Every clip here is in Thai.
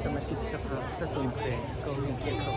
สมาชิกสภาสะสนแขวงกองหนึ่งเกียรติครับ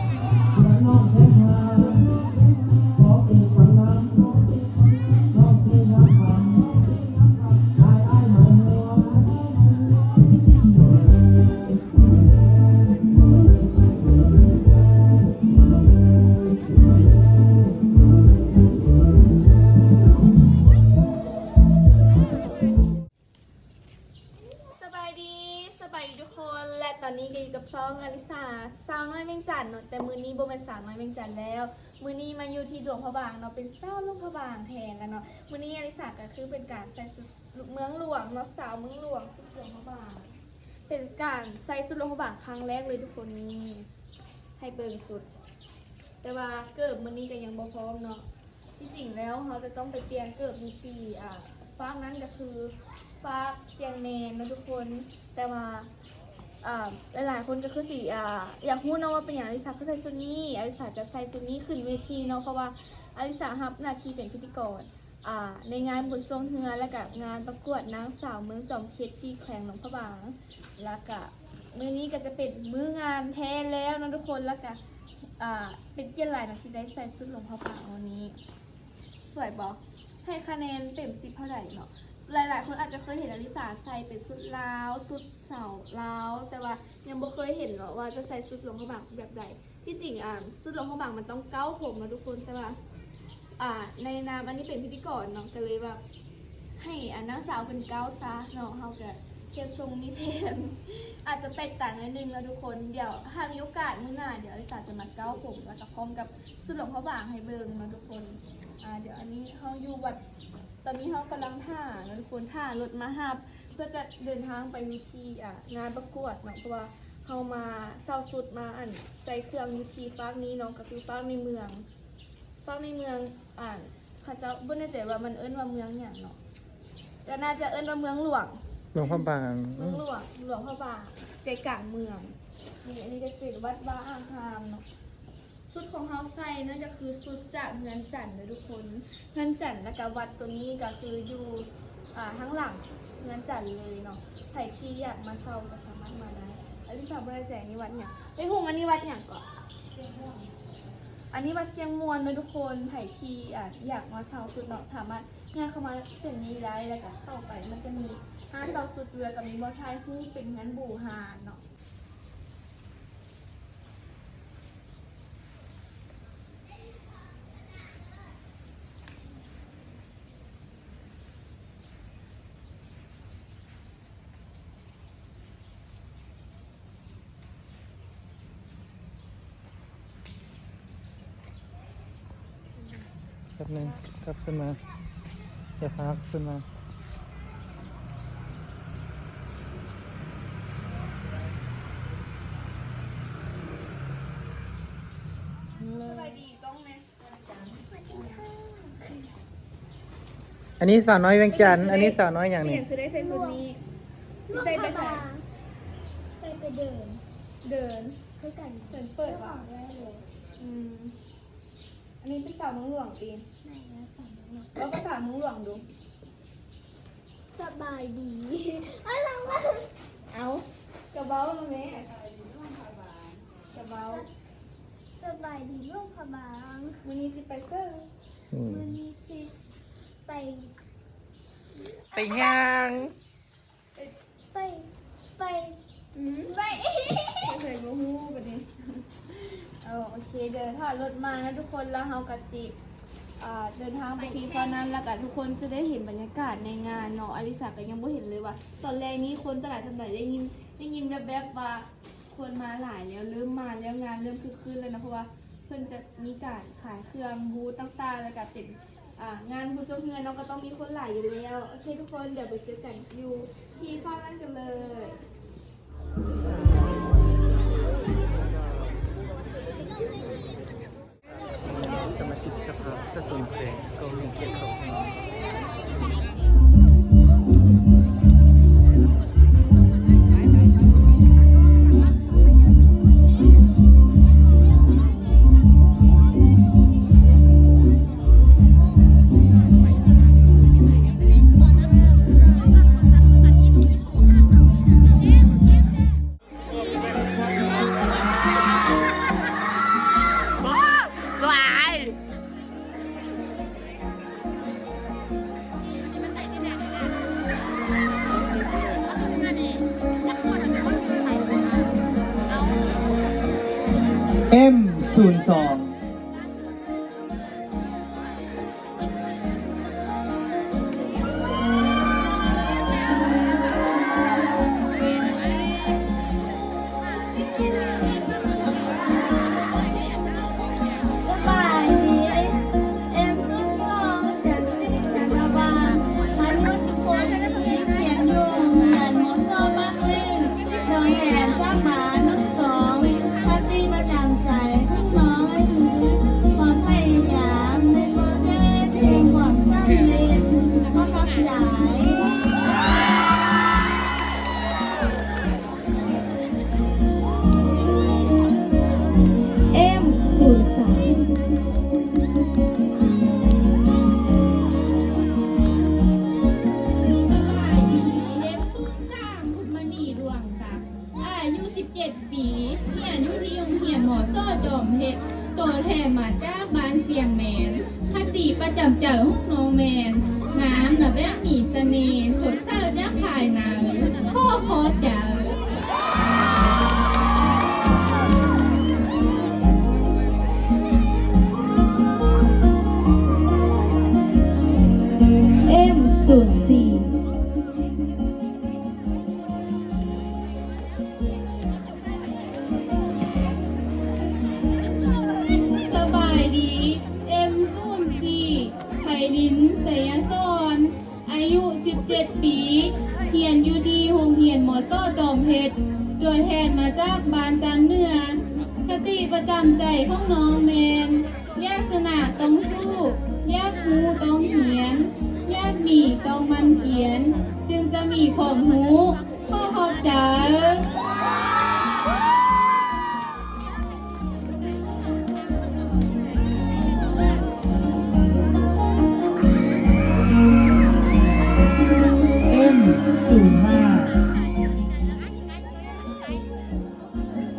ทุกคนและตอนนี้ก็อยู่กับซ้องอลิสาสาวน้อยเวียงจันทน์เนาะแต่มือนี้โบเป็นสาวน้อยเวียงจันทน์แล้วมือนี้มาอยู่ที่หลวงพระบางเนาะเป็นสาวหลวงพระบางแทนแล้วเนาะมือนี้อลิสาก็คือเป็นการใส่ชุดเมืองหลวงเนาะสาวเมืองหลวงชุดหลวงพระบางเป็นการใส่ชุดหลวงพระบางครั้งแรกเลยทุกคนนี้ให้เบิ่งสุดแต่ว่าเกิบมือนี้ก็ยังบ่พร้อมเนาะที่จริงแล้วเขาจะต้องไปเปลี่ยนเกิบมีทีฟากนั้นก็คือฟากเชียงแมนนะทุกคนแต่ว่าหลายๆคนก็คืออยากพูดนะว่าเป็นอย่างอลิสาคือใส่ชุดนี้อลิสาจะใส่ชุดนี้ขึ้นเวทีเนาะเพราะว่าอลิสารับหน้าที่เป็นพิธีกรในงานบุญทรงเฮือและกับงานประกวดนางสาวเมืองจอมเพชรที่แขวงหลวงพระบางแล้วก็มื้อนี้ก็จะเป็นมื้องานแทนแล้วนะทุกคนแล้วก็เป็นเกียรติหลายนะที่ได้ใส่ชุดหลวงพระบางวันนี้สวยบอกให้คะแนนเต็ม10เท่าไหร่เนาะหลายๆคนอาจจะเคยเห็นอลิสาใส่เป็นชุดลาวชุดเสาลาวแต่ว่ายังไม่เคยเห็นหรอกว่าจะใส่ชุดหลวงพระบางแบบใดที่จริงชุดหลวงพระบางมันต้องเก้าผมนะทุกคนแต่ว่าในนามอันนี้เป็นพิธีกรเนาะก็เลยแบบให้นางสาวเป็นเก้าซะเนาะเขาจะเก็บทรงนี้แทนอาจจะแตกต่างนิดนึงนะทุกคนเดี๋ยวถ้ามีโอกาสมื้อหน้าเดี๋ยวอลิสาจะมาเก้าผมแล้วก็พร้อมกับชุดหลวงพระบางให้เบิ่งนะทุกคนเดี๋ยวอันนี้เขาอยู่วัดตอนนี้เขากำลังท่านะทุกคนท่ารถมาฮับเพื่อจะเดินทางไปวิธีงานประกวดเนาะเพราะว่าเขามาเศร้าสุดมาใส่เครื่องวิธีฟากนี้เนาะก็คือฟากในเมืองเขาจะบ่แน่ใจว่ามันเอิ้นว่าเมืองอย่างเนาะก็น่าจะเอิ้นว่าเมืองหลวง หลวงพระบางเมืองหลวงพระบางใจกลางเมืองนี่อันนี้ก็เป็นวัดบ้าอ่างคามเนาะชุดของเฮาใส่นั่นก็คือชุดจากเงินจันทร์เลยทุกคนเงินจันทร์แล้วก็วัดตัวนี้ก็คืออยู่ทั้งหลังเงินจันทร์เลยเนาะใครที่อยากมาเช่าก็สามารถมาได้อลิสาบริแจงนี่วัดเนี่ยไปหุงอันนี้วัดอย่างก่อนอันนี้วัดเชียงมวลนะทุกคนใครที่อยากมาเช่าชุดเนาะสามารถง่ายเข้ามาเส้นนี้ได้แล้วก็เข้าไปมันจะมีเช่าชุดเรือกับมีบอทายฮู้เป็นงั้นบูฮาเนาะแป๊บนึงกลับขึ้นมาอย่าพักขึ้นมาสบายดีกล้องไหมอันนี้สาวน้อยเวียงจันทน์อันนี้สาวน้อยอย่างนี้คือได้ใส่ชุดนี้ที่ใส่ไปใส่ ไปเดินคือกัน เหมือนเปิดว่ะอันนี้เป็นสาวเมืองหลวงปีน ไหนนะฝั่งนู้น แล้วก็สาวเมืองหลวงดู สบายดีอะไรวะ เอากระเบ้าลงนี้กระเบ้า สบายดีร่วมพบาง วันนี้จะไปเซอร์ วันนี้สิไป ไปงาน ไปไป เคยมาฮู้แบบนี้โอเคเดินผ่านรถมานะทุกคนแล้วเฮากะสิเดินทางไปที่ตอนนั้นแล้วก็ทุกคนจะได้เห็นบรรยากาศในงานเนาะอลิสาก็ยังไม่เห็นเลยว่าตอนแรกนี้คนจะหลายจังหวัดได้ยินแบบว่าคนมาหลายแล้วเริ่มมาแล้วงานเริ่มคึกคืนเลยนะเพราะว่าเพื่อนจะมีการขายเครื่องบูธต่างๆแล้วก็เป็นงานบุญชมเงินเนาะก็ต้องมีคนหลายอยู่แล้วโอเคทุกคนเดี๋ยวไปเจอกันอยู่ที่ฝั่งนั้นกันเลยสมาชิกสภาสะสนแขวงกองหนึ่งเกียรติครับ M02สบายดีเอ็มซุปซองจากสิงจากกระบางอายุ16 ปีเขียนอยู่เรียนมอซอบักเล่นดองแหนจ้าหมาน้องสองปาร์ตี้ประจำใจข้างน้องให้ถือความพยายามในความแก้เพลงความสร้างเล่นก็ขับใจ เอ็มซุนสร้างพุทธมณีดวงศักดิ์อายุ17 ปีเรียนอยู่ที่โรงเรียนหมอซ้อจอมเพชรตัวแทนมาจากบ้านเสียงแมนคติประจำใจของน้องแมนน้ำนะแบบมีเสน่ห์สดใสจากภายในพ่อขอเจอ สบายดี M04 ไพลินสยสอนอายุ 17 ปีเรียนอยู่ที่โรงเรียนหมอซ้อจอมเพชรตัวแทนมาจากบ้านจันเหนือคติประจำใจของน้องแมนแยกสนะต้องสู้แยกหูต้องเหียนแยกมีต้องมันเขียน จึงจะมีความหูข้อขอบใจ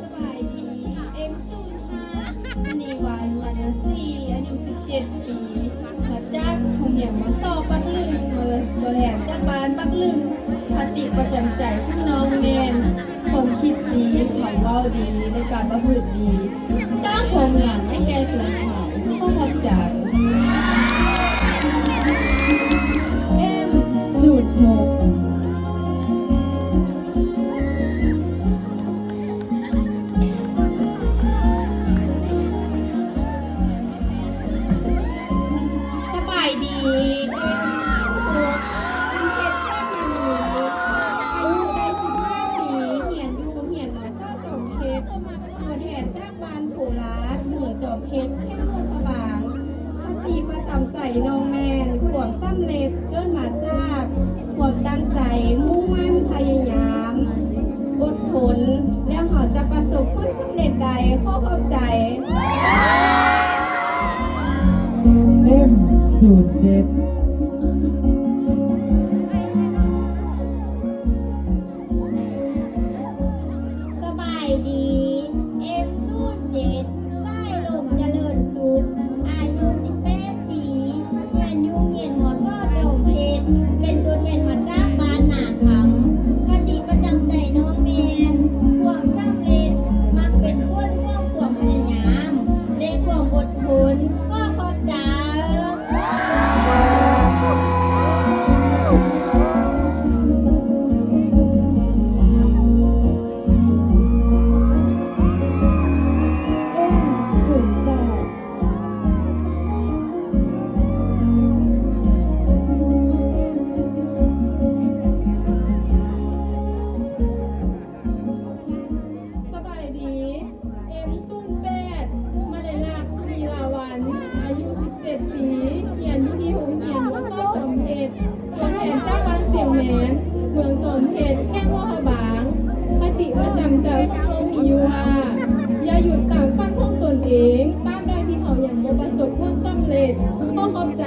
สบายดี M05 นีวานวันสี่อายุ17 ปีมาจากโรงเรียนมาสอบปักลึงมาเลยตัวแทนจากบ้านปักลึงคติประจำใจของน้องแมนความคิดดีความเว้าดีในการประพฤติดี สร้างความหลังให้แก่ตัวเขาข้อขอบใจ M06สบายดีเรียนอยู่โรงเรียนหมอซ้อจอมเพชรตัวแทนจากบ้านโพลาดเหนือจอมเพชรแค่โลกพระบางคติประจำใจน้องแมนความสำเร็จเกิดมาจากความตั้งใจมุ่งมั่นพยายามอดทนแล้วเขาจะประสบผลสำเร็จใดข้อขอบใจ M07สบายดี M07 สายลมเจริญสุข อายุ18 ปีเรียนอยู่โรงเรียนหมอซ้อจอมเพชรเป็นตัวแทนมาจากบ้านนาคำคติประจำใจน้องแมนความสำเร็จมักเป็นคนร่วมความพยายามและความอดทนข้อขอบใจ สบายดี M08 มาได้ลักมีลาวัน อายุ 17 ปีเรียนอยู่ที่โรงเรียนหัวซ้อจอมเพชรตัวแทนจากบ้านเสียงแมนเมืองจอมเพชรแห่งว่าพระบาง คติประจำใจของเรามีอยู่ว่า อย่าหยุดตามฝันของตนเองตามได้ที่เขาอย่างบ่ประสบความสำเร็จข้อขอบใจ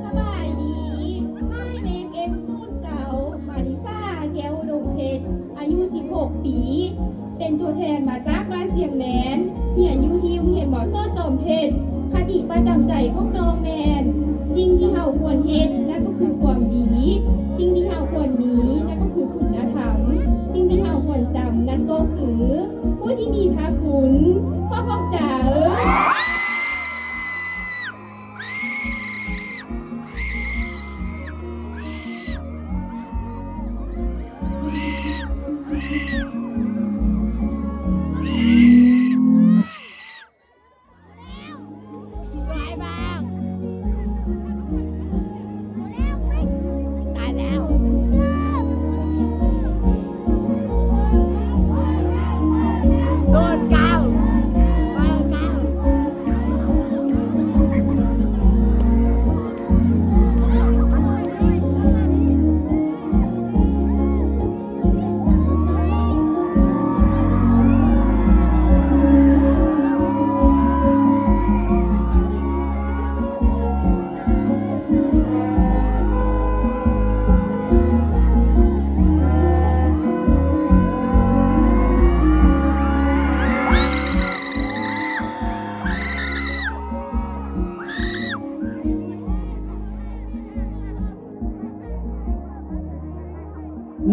สบายดี My name M08 ของน้องแมนสิ่งที่เฮาควรเฮ็ดนั่นก็คือความดีสิ่งที่เฮาควรมีนั่นก็คือคุณธรรมสิ่งที่เฮาควรจำนั่นก็คือผู้ที่มีพระคุณข้อขอบจ๋า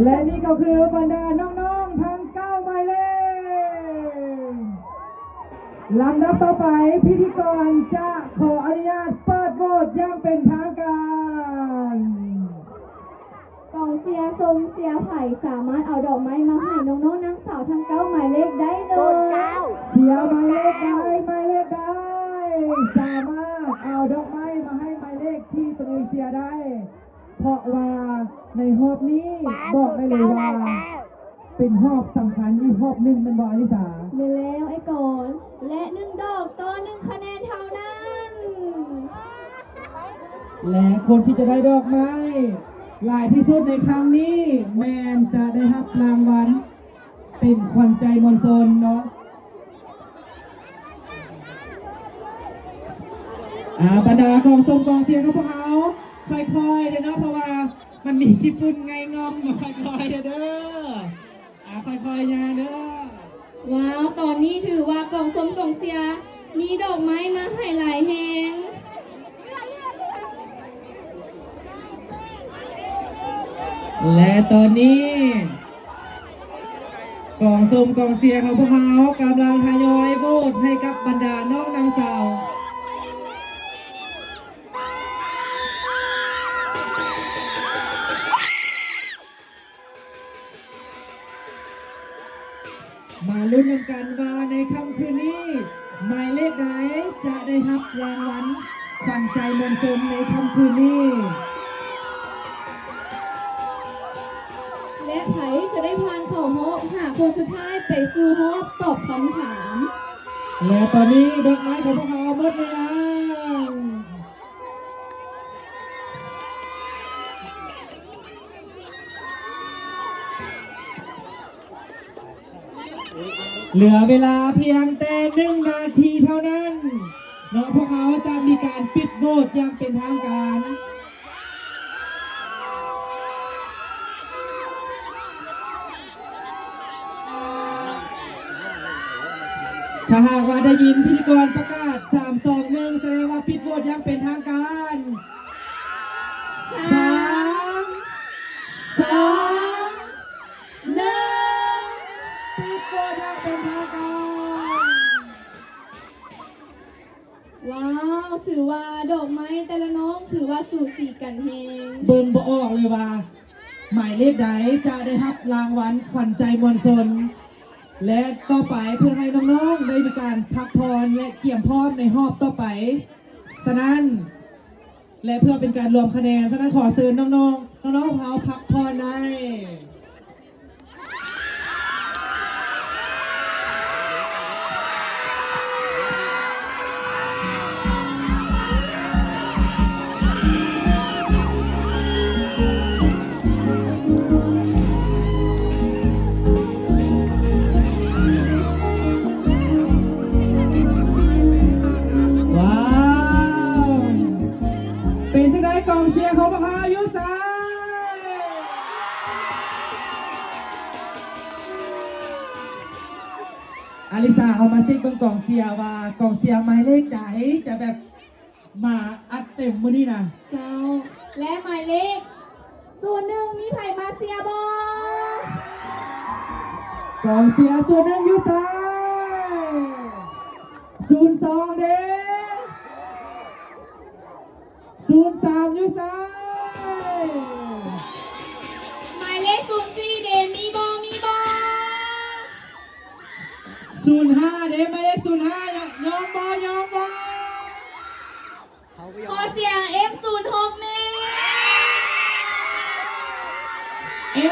และนี่ก็คือบรรดาน้องๆทั้ง9หมายเลขลำดับต่อไปพิธีกรจะขออนุญาตเปิดโหวตอย่างเป็นทางการ กองเชียร์ทรงเชียร์ไผ่สามารถเอาดอกไม้มาให้น้องๆนางสาวทั้ง9หมายเลขได้เลย เสียหมายเลขใดหมายเลขใดสามารถเอาดอกไม้มาให้หมายเลขที่ตัวเองเสียได้ เพราะว่าในหอบนี้บอกได้เลยว่าเป็นหอบสำคัญอีกหอบหนึ่งเป็นบอลิสา ไปแล้วไอ้ก่อนและ1 ดอกต่อ1 คะแนนเท่านั้น และคนที่จะได้ดอกไม้หลายที่สุดในครั้งนี้แมนจะได้รับรางวัลเป็นขวัญใจมวลชนเนาะบรรดากองส่งกองเสียงของพวกเขาค่อยๆเด้อเนาะเพราะว่ามันมีขี้ฝุ่นไงงอมเนาะค่อยๆเด้อค่อยๆยาเด้อ ว้าวตอนนี้ถือว่ากล่องสมกล่องเสียมีดอกไม้มาให้หลายแหง และตอนนี้กองส้มกองเสียของพวกเขากำลังทยอยโหวตให้กับบรรดาน้องนางสาวมาลุ้นกันว่าในค่ำคืนนี้หมายเลขใดจะได้รับรางวัลขวัญใจมวลชนในค่ำคืนนี้ และไผจะได้พานเข้าฮอบหาคนสุดท้ายไปสู่ฮอบตอบคำถาม และตอนนี้ดอกไม้ของพวกเขาหมดแล้วเหลือเวลาเพียงแต่1 นาทีเท่านั้นเนาะพวกเขาจะมีการปิดโหวตอย่างเป็นทางการถ้าหากว่าได้ยินพิธีกรประกาศ3 2 1แสดงว่าปิดโหวตอย่างเป็นทางการ3 2 1ปิดโหวตอย่างเป็นทางการ ว้าวถือว่าดอกไม้แต่ละน้องถือว่าสูสีกันแฮง เบิ่งบ่ออกเลยว่าหมายเลขใดจะได้รับรางวัลขวัญใจมวลชนและต่อไปเพื่อให้น้องๆได้มีการพักผ่อนและเกี่ยมพร้อมในรอบต่อไปฉะนั้นและเพื่อเป็นการรวมคะแนนฉะนั้นขอเชิญน้องๆน้องๆเขาพักผ่อนได้ ว้าวเป็นจังไดกองเชียร์ของพวกเขาอยู่ซ้ายอลิซาเอามาเช็คบนกองเชียร์ว่ากองเชียร์หมายเลขใดจะแบบ มาอัดเต็มมื้อนี้นะ เจ้า และหมายเลข01มีไผมาเสียบ่ กองเสียส่วนหนึ่งอยู่ซ้าย02เด้03อยู่ซ้าย หมายเลข04เดมีบ่05เด้ไม่ได้05ยอมบ่ ขอเสียง F06 แม่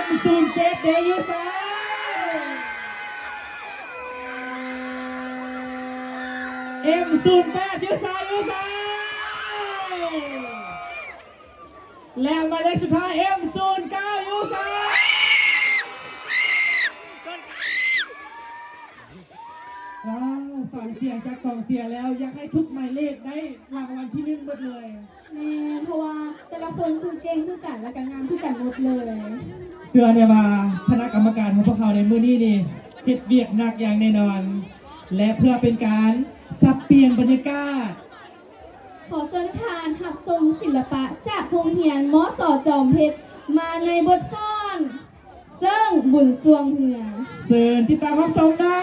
M07 เด้อยู่ซ้ายM08 อยู่ซ้ายแล้วหมายเลขสุดท้าย M09 อยู่ซ้ายว้าวฟังเสียงจากกองเสียแล้วอยากให้ทุกหมายเลขได้รางวัลที่1หมดเลย แม่เพราะว่าแต่ละคนคือเก่งคือกันและกันงามคือกันหมดเลย เสื้อเนี่ยมาคณะกรรมการของพวกเขาในมื้อนี้นี่เฮ็ดเวียกหนักอย่างแน่นอน และเพื่อเป็นการสับเปลี่ยนบรรยากาศ ขอเชิญทานหับทรงศิลปะจากโรงเรียนมสจอมเพชรมาในบทฟ้อนเซิ่งบุญสวงเหือ เชิญติดตามรับชมได้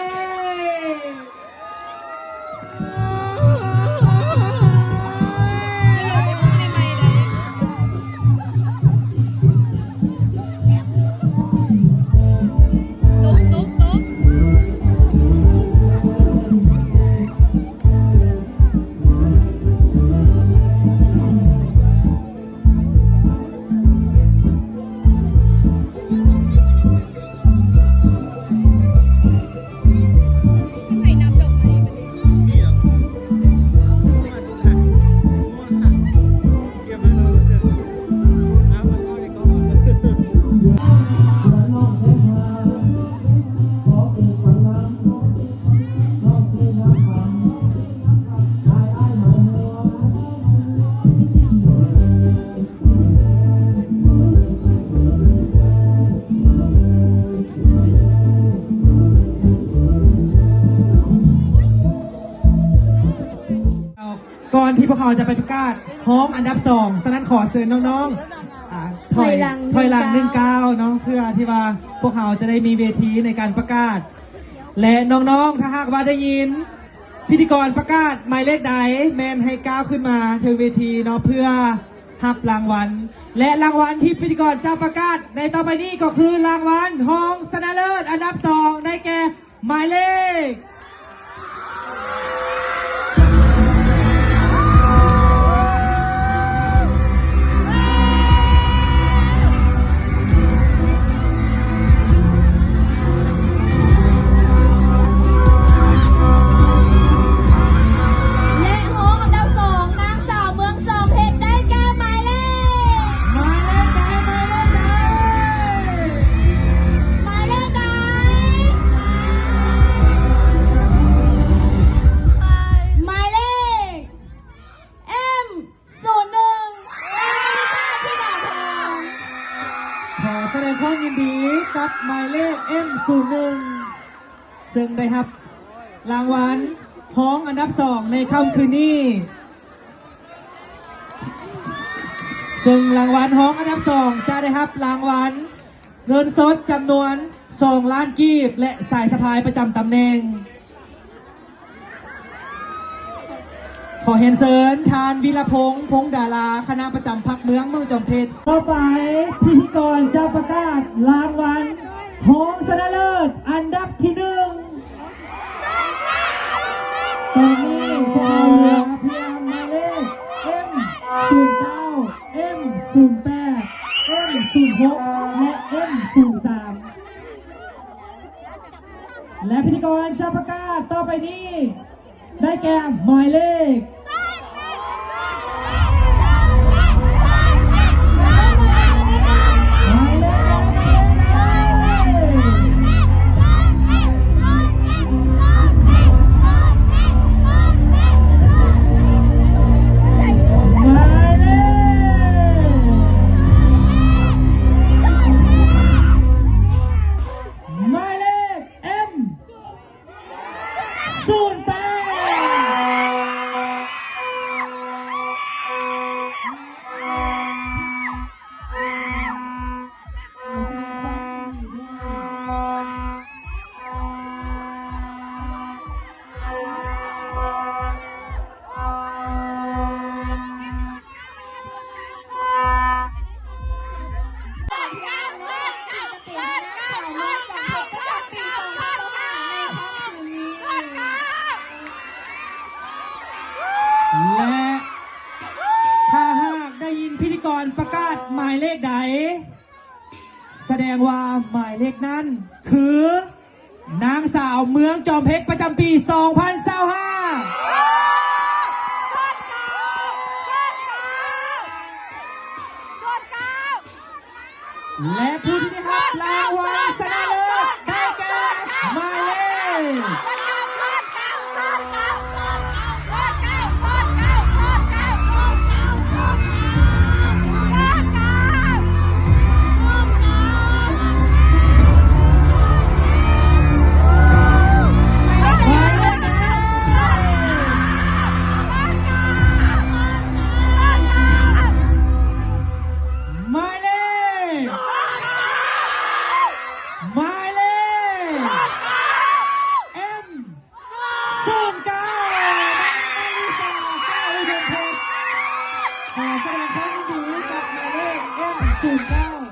ก่อนที่พวกเขาจะไปประกาศพร้อมอันดับ2ฉะนั้นขอเชิญน้องๆถอยหลัง19เนาะเพื่อที่ว่าพวกเขาจะได้มีเวทีในการประกาศ และน้องๆถ้าหากว่าได้ยินพิธีกรประกาศหมายเลขใดแมนให้ก้าวขึ้นมาถึงเวทีเนาะเพื่อรับรางวัล และรางวัลที่พิธีกรจะประกาศในต่อไปนี้ก็คือรางวัลรองชนะเลิศอันดับ2ได้แก่หมายเลขแสดงความยินดีกับหมายเลข M01 ซึ่งได้รับรางวัลพ้องอันดับ2ในค่ำคืนนี้ซึ่งรางวัลพ้องอันดับ2จะได้รับรางวัลเงินสดจำนวน2 ล้านกีบและสายสะพายประจำตำแหน่งขอเห็นเสริญทานวีรพงษ์พงษ์ดาราคณะประจำพรรคเมืองจอมเพชรต่อไปพิธีกรจะประกาศรางวัลรองชนะเลิศอันดับที่1ตอนนี้พวกเราเหลือเพียงหมายเลข M09 M08 M06 และ M03 และพิธีกรจะประกาศต่อไปนี้ได้แก่หมายเลข ได้ยินพิธีกรประกาศหมายเลขใดแสดงว่าหมายเลขนั้นคือนางสาวเมืองจอมเพชรประจำปี 2025และผู้ที่ได้รับรางวัลชนะเลิศได้แก่หมายเลขหมายเลขหมายเลข M09 ลิซ่าก้าวอุดมเพชรขอแสดงความยินดีกับหมายเลข M09